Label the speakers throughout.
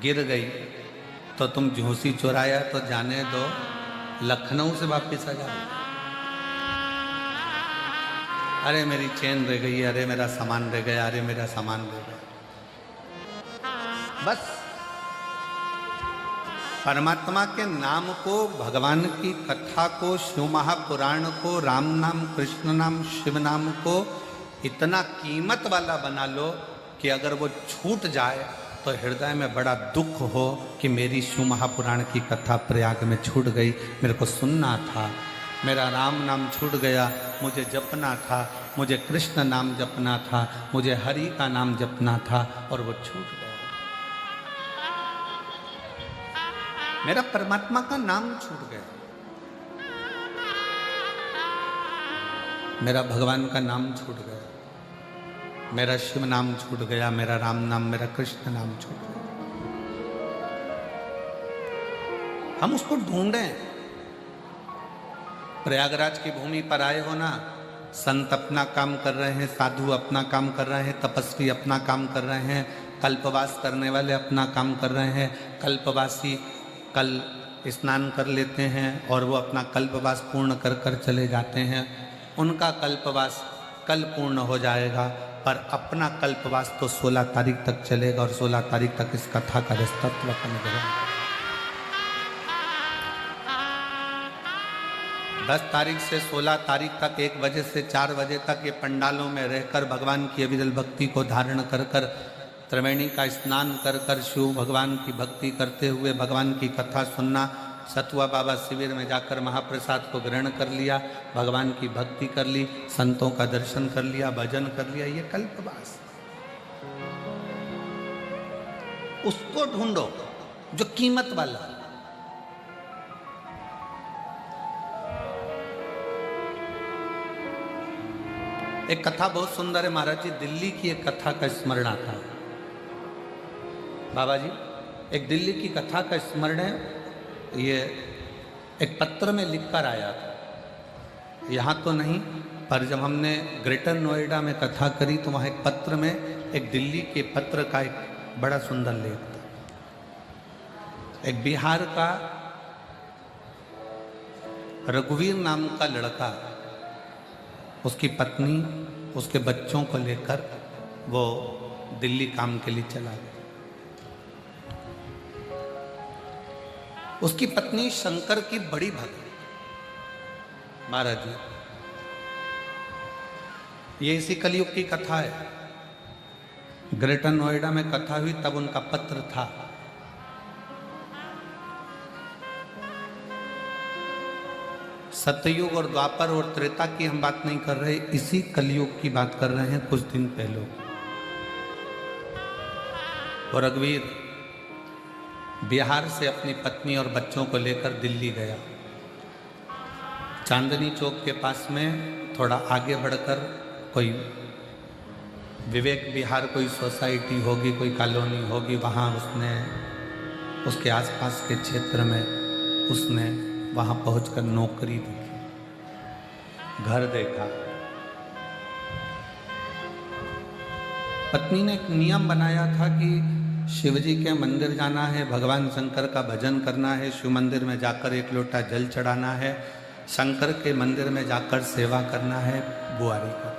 Speaker 1: गिर गई तो तुम झूसी चुराया तो जाने दो, लखनऊ से वापिस आ जाओ। अरे मेरी चेन रह गई, अरे मेरा सामान रह गया, अरे मेरा सामान रह गया। बस परमात्मा के नाम को, भगवान की कथा को, शिव महापुराण को, राम नाम, कृष्ण नाम, शिव नाम को इतना कीमत वाला बना लो कि अगर वो छूट जाए तो हृदय में बड़ा दुख हो कि मेरी शिव महापुराण की कथा प्रयाग में छूट गई, मेरे को सुनना था। मेरा राम नाम छूट गया, मुझे जपना था, मुझे कृष्ण नाम जपना था, मुझे हरि का नाम जपना था और वो छूट गया। मेरा परमात्मा का नाम छूट गया, मेरा भगवान का नाम छूट गया, मेरा शिव नाम छूट गया, मेरा राम नाम, मेरा कृष्ण नाम छूट गया। हम उसको ढूंढें। प्रयागराज की भूमि पर आए हो ना, संत अपना काम कर रहे हैं, साधु अपना काम कर रहे हैं, तपस्वी अपना काम कर रहे हैं, कल्पवास करने वाले अपना काम कर रहे हैं। कल्पवासी कल स्नान कर लेते हैं और वो अपना कल्पवास पूर्ण कर कर चले जाते हैं। उनका कल्पवास कल पूर्ण हो जाएगा, पर अपना कल्पवास तो 16 तारीख तक चलेगा और 16 तारीख तक इस कथा का रसतत्व अपन ग्रहण। 10 तारीख से 16 तारीख तक 1 बजे से 4 बजे तक ये पंडालों में रहकर भगवान की अविरल भक्ति को धारण कर कर, त्रिवेणी का स्नान कर कर शिव भगवान की भक्ति करते हुए भगवान की कथा सुनना। सतुआ बाबा शिविर में जाकर महाप्रसाद को ग्रहण कर लिया, भगवान की भक्ति कर ली, संतों का दर्शन कर लिया, भजन कर लिया, ये कल्पवास। उसको ढूंढो जो कीमत वाला। एक कथा बहुत सुंदर है महाराज जी, दिल्ली की एक कथा का स्मरण आता है। बाबा जी, एक दिल्ली की कथा का स्मरण है, ये एक पत्र में लिखकर आया था, यहाँ तो नहीं, पर जब हमने ग्रेटर नोएडा में कथा करी तो वहाँ एक पत्र में एक दिल्ली के पत्र का एक बड़ा सुंदर लेख था। एक बिहार का रघुवीर नाम का लड़का, उसकी पत्नी, उसके बच्चों को लेकर वो दिल्ली काम के लिए चला गया। उसकी पत्नी शंकर की बड़ी भक्त। महाराज जी, ये इसी कलयुग की कथा है। ग्रेटर नोएडा में कथा हुई तब उनका पत्र था। सतयुग और द्वापर और त्रेता की हम बात नहीं कर रहे, इसी कलयुग की बात कर रहे हैं। कुछ दिन पहले और रघुवीर बिहार से अपनी पत्नी और बच्चों को लेकर दिल्ली गया। चांदनी चौक के पास में थोड़ा आगे बढ़कर कोई विवेक विहार, कोई सोसाइटी होगी, कोई कॉलोनी होगी, वहाँ उसने उसके आसपास के क्षेत्र में उसने वहाँ पहुंचकर नौकरी देखी, घर देखा। पत्नी ने एक नियम बनाया था कि शिवजी के मंदिर जाना है, भगवान शंकर का भजन करना है, शिव मंदिर में जाकर 1 लोटा जल चढ़ाना है, शंकर के मंदिर में जाकर सेवा करना है, बुआरी का।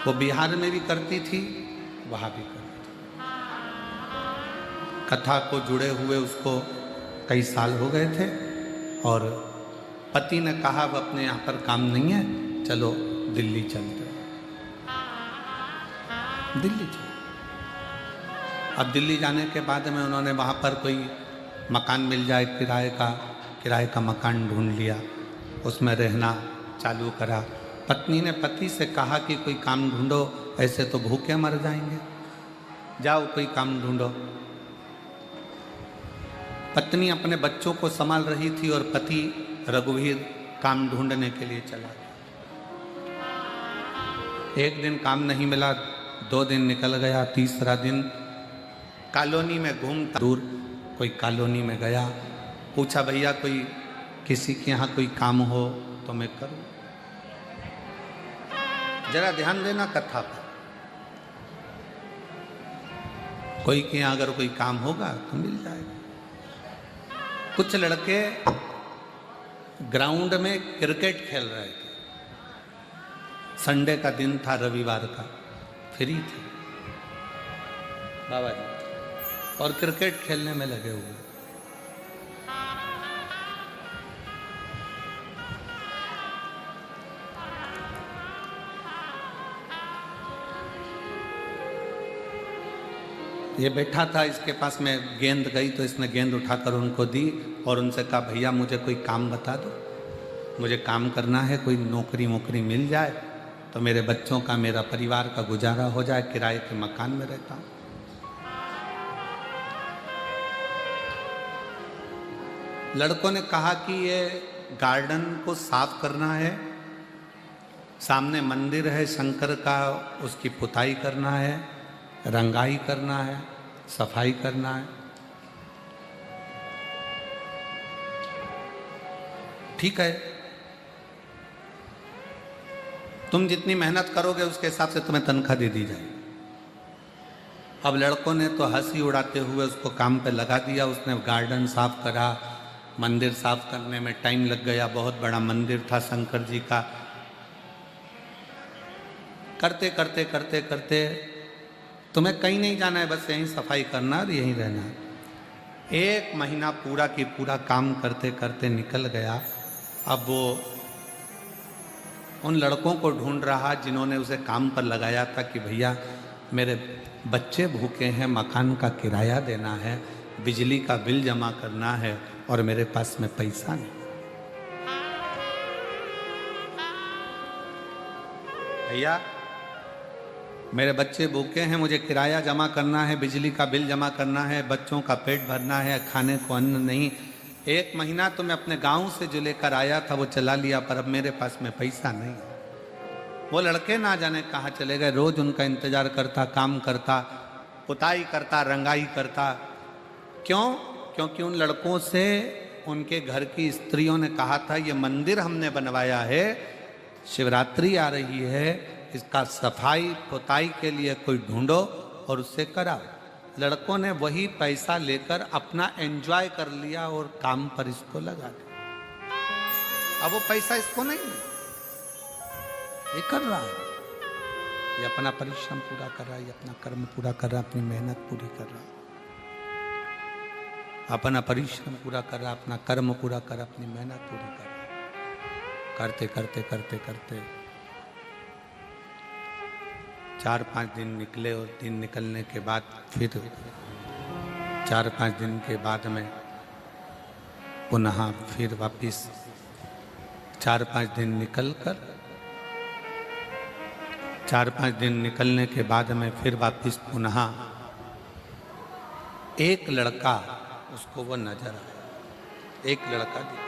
Speaker 1: वो बिहार में भी करती थी, वहां भी करती थी। कथा को जुड़े हुए उसको कई साल हो गए थे और पति ने कहा अब अपने यहाँ पर काम नहीं है, चलो दिल्ली चलते। दिल्ली चले। अब दिल्ली जाने के बाद में उन्होंने वहाँ पर कोई मकान मिल जाए किराए का मकान ढूंढ लिया, उसमें रहना चालू करा। पत्नी ने पति से कहा कि कोई काम ढूंढो, ऐसे तो भूखे मर जाएंगे, जाओ कोई काम ढूंढो। पत्नी अपने बच्चों को संभाल रही थी और पति रघुवीर काम ढूंढने के लिए चला गया। 1 दिन काम नहीं मिला, 2 दिन निकल गया, तीसरा दिन कॉलोनी में घूमता दूर कोई कॉलोनी में गया, पूछा भैया कोई किसी के यहाँ कोई काम हो तो मैं करूँ। जरा ध्यान देना कथा पर। कोई के यहाँ अगर कोई काम होगा तो मिल जाएगा। कुछ लड़के ग्राउंड में क्रिकेट खेल रहे थे, संडे का दिन था, रविवार का, फ्री थे बाबा जी, और क्रिकेट खेलने में लगे हुए। ये बैठा था, इसके पास में गेंद गई तो इसने गेंद उठाकर उनको दी और उनसे कहा भैया मुझे कोई काम बता दो, मुझे काम करना है, कोई नौकरी वोकरी मिल जाए तो मेरे बच्चों का, मेरा परिवार का गुजारा हो जाए, किराए के मकान में रहता हूँ। लड़कों ने कहा कि ये गार्डन को साफ करना है, सामने मंदिर है शंकर का, उसकी पुताई करना है, रंगाई करना है, सफाई करना है। ठीक है, तुम जितनी मेहनत करोगे उसके हिसाब से तुम्हें तनख्वाह दे दी जाएगी। अब लड़कों ने तो हंसी उड़ाते हुए उसको काम पे लगा दिया। उसने गार्डन साफ करा, मंदिर साफ करने में टाइम लग गया, बहुत बड़ा मंदिर था शंकर जी का। करते करते करते करते तुम्हें कहीं नहीं जाना है, बस यहीं सफाई करना और यहीं रहना है। 1 महीना पूरा की पूरा काम करते करते निकल गया। अब वो उन लड़कों को ढूंढ रहा जिन्होंने उसे काम पर लगाया था कि भैया मेरे बच्चे भूखे हैं, मकान का किराया देना है, बिजली का बिल जमा करना है और मेरे पास में पैसा नहीं। भैया मेरे बच्चे भूखे हैं, मुझे किराया जमा करना है, बिजली का बिल जमा करना है, बच्चों का पेट भरना है, खाने को अन्न नहीं। 1 महीना तो मैं अपने गांव से जो लेकर आया था वो चला लिया, पर अब मेरे पास में पैसा नहीं। वो लड़के ना जाने कहाँ चले गए। रोज उनका इंतजार करता, काम करता, पुताई करता, रंगाई करता। क्यों? क्योंकि उन लड़कों से उनके घर की स्त्रियों ने कहा था ये मंदिर हमने बनवाया है, शिवरात्रि आ रही है, इसका सफाई पुताई के लिए कोई ढूंढो और उससे कराओ। लड़कों ने वही पैसा लेकर अपना एंजॉय कर लिया और काम पर इसको लगा दिया। अब वो पैसा इसको नहीं, ये कर रहा है, ये अपना परिश्रम पूरा कर रहा है, ये अपना कर्म पूरा कर रहा है, अपनी मेहनत पूरी कर रहा है, अपना परिश्रम पूरा कर रहा है, अपना कर्म पूरा कर रहा है, अपनी मेहनत पूरी कर रहा है। करते करते करते करते 4-5 दिन निकले और दिन निकलने के बाद फिर 4-5 दिन के बाद में पुनः फिर वापिस 4-5 दिन निकलकर 4-5 दिन निकलने के बाद में फिर वापिस पुनः एक लड़का उसको वो नजर आया। एक लड़का दिखा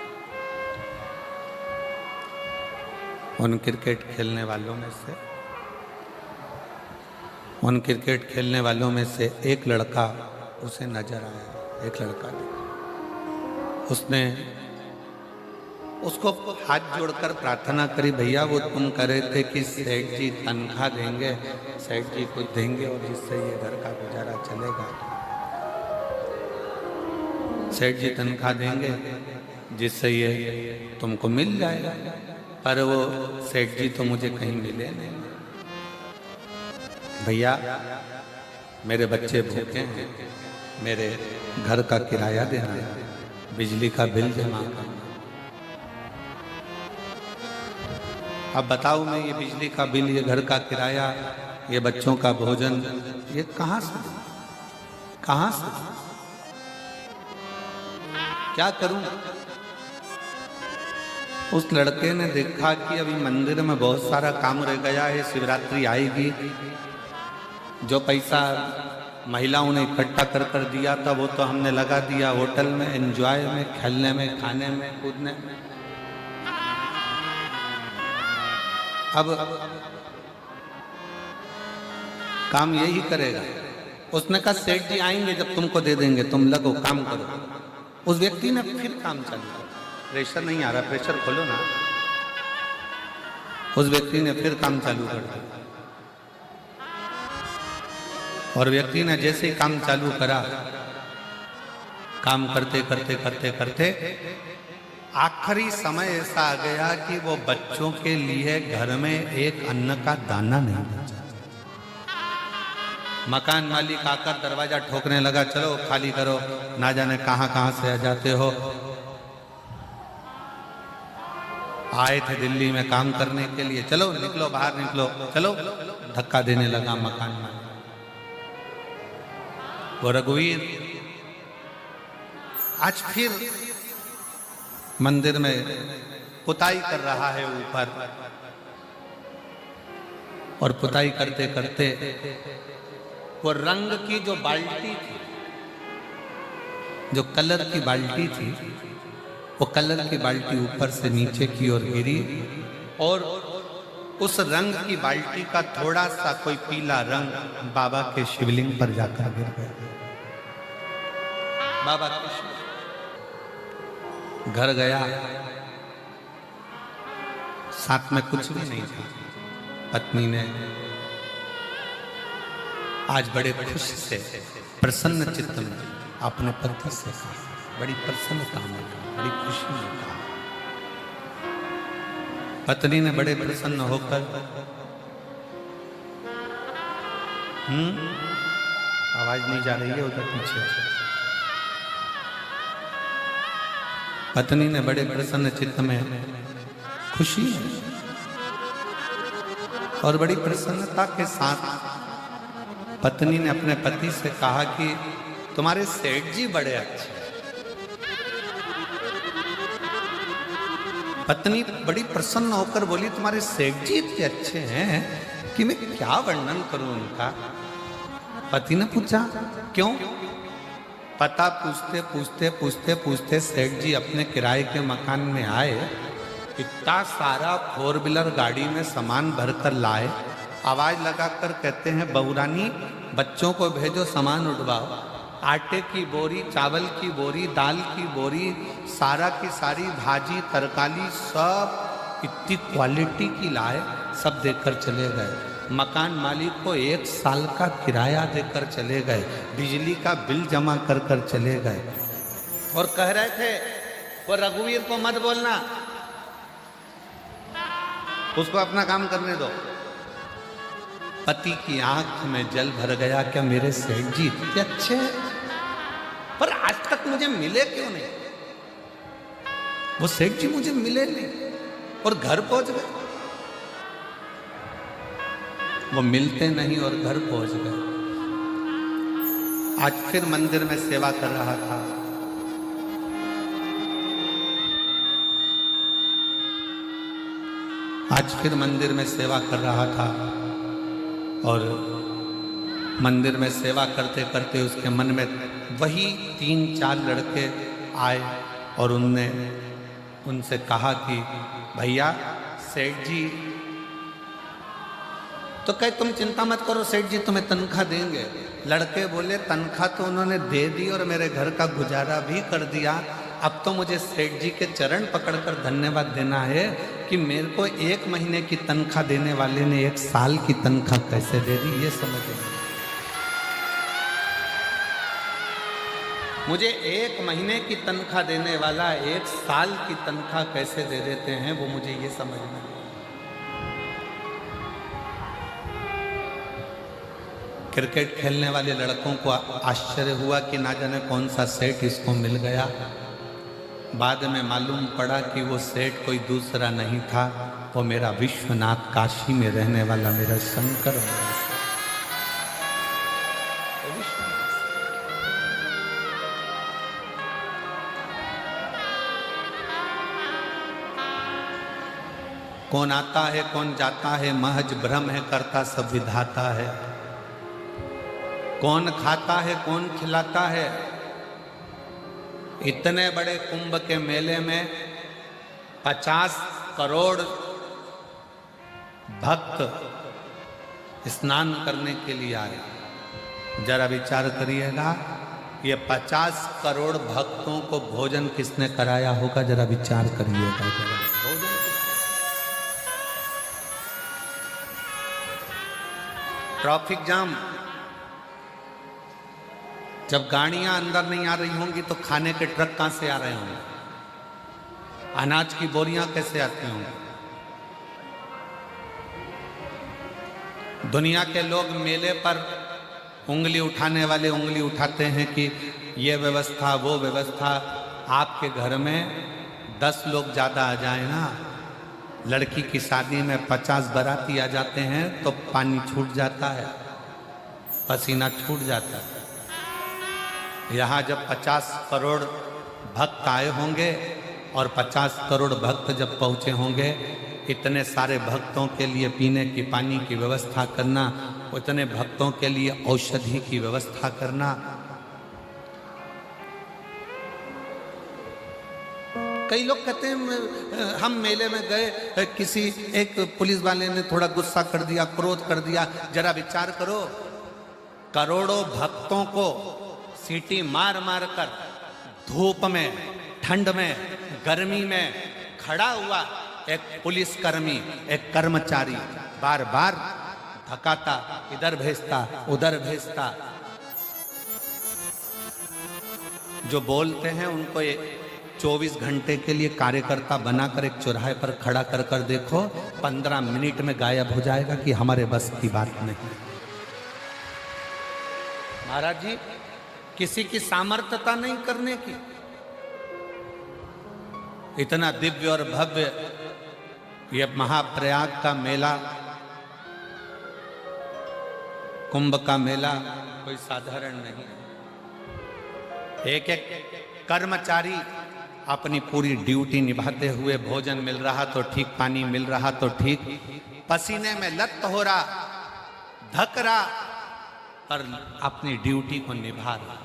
Speaker 1: उन क्रिकेट खेलने वालों में से, उन क्रिकेट खेलने वालों में से एक लड़का उसे नजर आया। एक लड़का दिखा, उसने उसको हाथ जोड़कर प्रार्थना करी, भैया वो तुम कह रहे थे कि सेठ जी तनख्वाह देंगे, सेठ जी को देंगे और जिससे ये घर का गुजारा चलेगा। सेठ जी तनख्वाह देंगे जिससे ये तुमको मिल जाएगा, पर वो सेठ जी तो मुझे कहीं मिले नहीं। भैया मेरे बच्चे भूखे हैं, मेरे घर का किराया देना है, बिजली का बिल जमा करना। अब बताओ मैं ये बिजली का बिल, ये घर का किराया, ये बच्चों का भोजन, ये कहाँ से क्या करूं? उस लड़के ने देखा कि अभी मंदिर में बहुत सारा काम रह गया है, शिवरात्रि आएगी, जो पैसा महिलाओं ने इकट्ठा कर दिया था वो तो हमने लगा दिया होटल में, एंजॉय में, खेलने में, खाने में, कूदने में। अब काम यही करेगा। उसने कहा सेठ जी आएंगे जब तुमको दे देंगे, तुम लगो काम करो। उस व्यक्ति ने फिर काम चालू किया। प्रेशर नहीं आ रहा, प्रेशर खोलो ना। उस व्यक्ति ने फिर काम चालू कर दिया। और व्यक्ति ने जैसे ही काम चालू करा, काम करते करते करते करते आखिरी समय ऐसा आ गया कि वो बच्चों के लिए घर में एक अन्न का दाना नहीं बचा। मकान मालिक आकर दरवाजा ठोकने लगा, चलो खाली करो, ना जाने कहां कहां से आ जाते हो, आए थे दिल्ली में काम करने के लिए, चलो निकलो बाहर निकलो, चलो। धक्का देने लगा मकान मालिक। वो रघुवीर आज फिर मंदिर में पुताई कर रहा है ऊपर, और पुताई करते करते वो रंग की जो बाल्टी थी, जो कलर की बाल्टी थी, वो कलर की बाल्टी ऊपर से नीचे की ओर गिरी और उस रंग की बाल्टी का थोड़ा सा कोई पीला रंग बाबा के शिवलिंग पर जाकर गिर गया। बाबा के घर गया, साथ में कुछ भी नहीं था। पत्नी ने आज बड़े खुश से प्रसन्न चित्त में अपने पति से कहा, बड़ी प्रसन्नता में कहा, बड़ी खुशी में कहा। पत्नी ने बड़े प्रसन्न होकर आवाज नहीं जा रही है उधर पीछे। पत्नी ने बड़े प्रसन्न चित्त में खुशी और बड़ी प्रसन्नता के साथ पत्नी ने अपने पति से कहा कि तुम्हारे सेठ जी बड़े अच्छे। पत्नी बड़ी प्रसन्न होकर बोली, तुम्हारे सेठ जी इतने अच्छे हैं कि मैं क्या वर्णन करूं उनका। पति ने पूछा क्यों? पता पूछते पूछते पूछते पूछते सेठ जी अपने किराए के मकान में आए, इतना सारा 4 व्हीलर गाड़ी में सामान भरकर लाए, आवाज लगाकर कहते हैं बहुरानी बच्चों को भेजो सामान उठवाओ। आटे की बोरी, चावल की बोरी, दाल की बोरी, सारा की सारी भाजी तरकारी सब इतनी क्वालिटी की लाए, सब देकर चले गए। मकान मालिक को 1 साल का किराया देकर चले गए, बिजली का बिल जमा कर कर चले गए, और कह रहे थे वो रघुवीर को मत बोलना, उसको अपना काम करने दो। पति की आंख में जल भर गया, क्या मेरे सेठ जी इतने अच्छे हैं, पर आज तक मुझे मिले क्यों नहीं? वो सेठ जी मुझे मिले नहीं और घर पहुंच गए। वो मिलते नहीं और घर पहुंच गए। आज फिर मंदिर में सेवा कर रहा था। आज फिर मंदिर में सेवा कर रहा था और मंदिर में सेवा करते करते उसके मन में वही 3-4 लड़के आए और उनसे कहा कि भैया सेठ जी, तो कहे तुम चिंता मत करो, सेठ जी तुम्हें तनख्वाह देंगे। लड़के बोले तनख्वाह तो उन्होंने दे दी और मेरे घर का गुजारा भी कर दिया, अब तो मुझे सेठ जी के चरण पकड़कर धन्यवाद देना है कि मेरे को 1 महीने की तनख्वाह देने वाले ने 1 साल की तनख्वाह कैसे दे दी, ये समझ नहीं। मुझे 1 महीने की तनख्वाह देने वाला 1 साल की तनख्वाह कैसे दे देते हैं, वो मुझे ये समझ नहीं। क्रिकेट खेलने वाले लड़कों को आश्चर्य हुआ कि ना जाने कौन सा सेठ इसको मिल गया। बाद में मालूम पड़ा कि वो सेठ कोई दूसरा नहीं था, वो मेरा विश्वनाथ, काशी में रहने वाला मेरा शंकर है। कौन आता है कौन जाता है महज भ्रम है, करता सब विधाता है। कौन खाता है कौन खिलाता है। इतने बड़े कुंभ के मेले में 50 करोड़ भक्त स्नान करने के लिए आए। जरा विचार करिएगा, ये 50 करोड़ भक्तों को भोजन किसने कराया होगा, जरा विचार करिएगा। भोजन ट्रैफिक जाम, जब गाड़ियां अंदर नहीं आ रही होंगी तो खाने के ट्रक कहां से आ रहे होंगे, अनाज की बोरियां कैसे आती होंगी। दुनिया के लोग मेले पर उंगली उठाने वाले उंगली उठाते हैं कि ये व्यवस्था वो व्यवस्था। आपके घर में 10 लोग ज़्यादा आ जाए ना, लड़की की शादी में 50 बाराती आ जाते हैं तो पानी छूट जाता है, पसीना छूट जाता है। यहाँ जब 50 करोड़ भक्त आए होंगे और 50 करोड़ भक्त जब पहुँचे होंगे, इतने सारे भक्तों के लिए पीने की पानी की व्यवस्था करना, उतने भक्तों के लिए औषधि की व्यवस्था करना। कई लोग कहते हैं हम मेले में गए, किसी एक पुलिस वाले ने थोड़ा गुस्सा कर दिया, क्रोध कर दिया। जरा विचार करो, करोड़ों भक्तों को सीटी मार मार कर धूप में, ठंड में, गर्मी में खड़ा हुआ एक पुलिसकर्मी, एक कर्मचारी बार बार धकाता, इधर भेजता उधर भेजता। जो बोलते हैं उनको 24 घंटे के लिए कार्यकर्ता बनाकर एक चौराहे पर खड़ा कर कर देखो, 15 मिनट में गायब हो जाएगा कि हमारे बस की बात नहीं। महाराज जी, किसी की सामर्थ्यता नहीं करने की। इतना दिव्य और भव्य ये महाप्रयाग का मेला, कुंभ का मेला कोई साधारण नहीं। एक एक कर्मचारी अपनी पूरी ड्यूटी निभाते हुए, भोजन मिल रहा तो ठीक, पानी मिल रहा तो ठीक, पसीने में लत हो रहा, धक रहा, पर अपनी ड्यूटी को निभा रहा,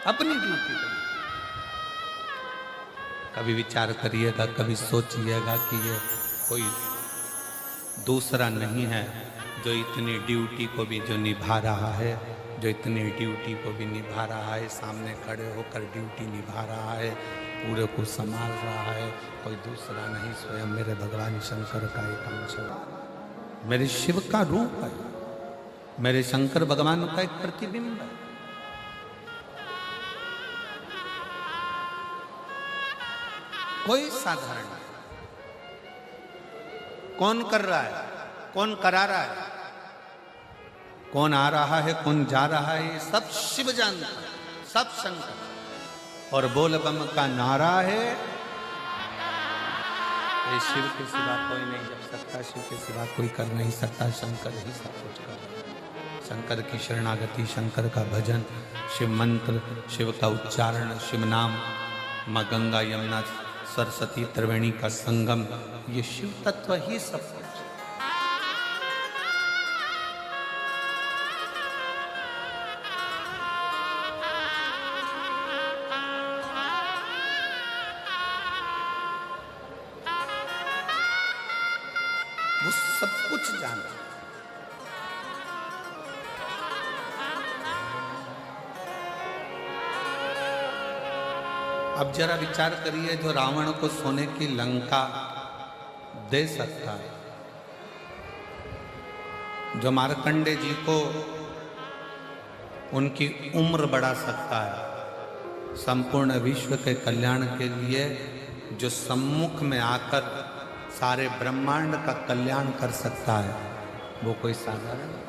Speaker 1: अपनी ड्यूटी को। कभी विचार करिएगा, कभी सोचिएगा कि ये कोई दूसरा नहीं है जो इतनी ड्यूटी को भी जो निभा रहा है, जो इतनी ड्यूटी को भी निभा रहा है, सामने खड़े होकर ड्यूटी निभा रहा है, पूरे को संभाल रहा है। कोई दूसरा नहीं, स्वयं मेरे भगवान शंकर का एक अंश है, मेरे शिव का रूप है, मेरे शंकर भगवान का एक प्रतिबिंब है। कोई साधारण नहीं। कौन कर रहा है, कौन करा रहा है, कौन आ रहा है, कौन जा रहा है, ये सब शिव जानता है, सब शंकर। और बोल बम का नारा है, ये शिव के सिवा कोई नहीं जप सकता, शिव के सिवा कोई कर नहीं सकता, शंकर ही सब कुछ कर रहा है। शंकर की शरणागति, शंकर का भजन, शिव मंत्र, शिव का उच्चारण, शिव नाम, माँ गंगा यमुना सरस्वती त्रिवेणी का संगम, ये शिव तत्व ही सब कुछ। वो सब कुछ जानता है। अब जरा विचार करिए, जो रावण को सोने की लंका दे सकता है, जो मार्कंडे जी को उनकी उम्र बढ़ा सकता है, संपूर्ण विश्व के कल्याण के लिए जो सम्मुख में आकर सारे ब्रह्मांड का कल्याण कर सकता है, वो कोई साधारण नहीं।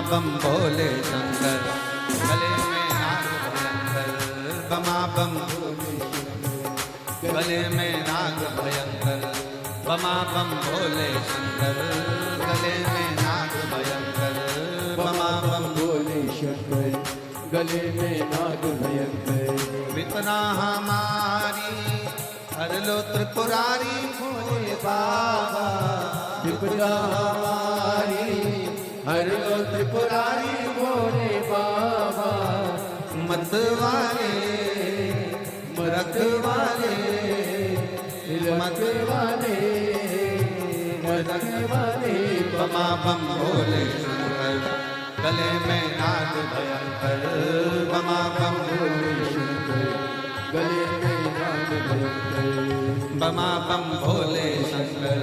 Speaker 1: बम भोले शंकर, गले में नाग भयंकर, बमा बम भोले शंकर, गले में नाग भयंकर, बमा बम भोले शंकर, गले में नाग भयंकर, बमा बम
Speaker 2: भोले शंकर, गले में नाग भयंकर।
Speaker 1: विपना हमारी हर लो त्रिपुरारी भोले बाबा,
Speaker 2: विपदा हमारी हर लो त्रिपुरारी भोले बाबा।
Speaker 1: मत वाले मरक वाले
Speaker 2: मत वाले मरक वाले,
Speaker 1: बमा बम भोले शंकर, गले में नाग भयंकर, बमा बम भोले शंकर,
Speaker 2: गले में नाग भयंकर।
Speaker 1: बमा बम भोले शंकर,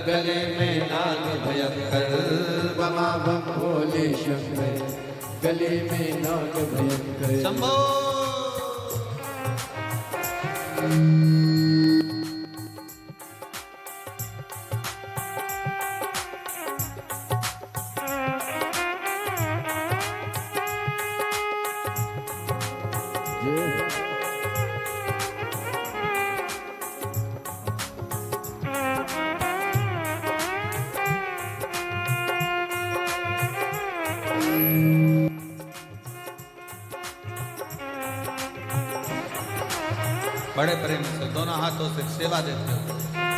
Speaker 1: गले में नाग भयंकर, बमा बम
Speaker 2: भोले शंकर, गले में नाग भयंकर।
Speaker 1: शंभो। बड़े प्रेम से दोनों हाथों से सेवा देते हो।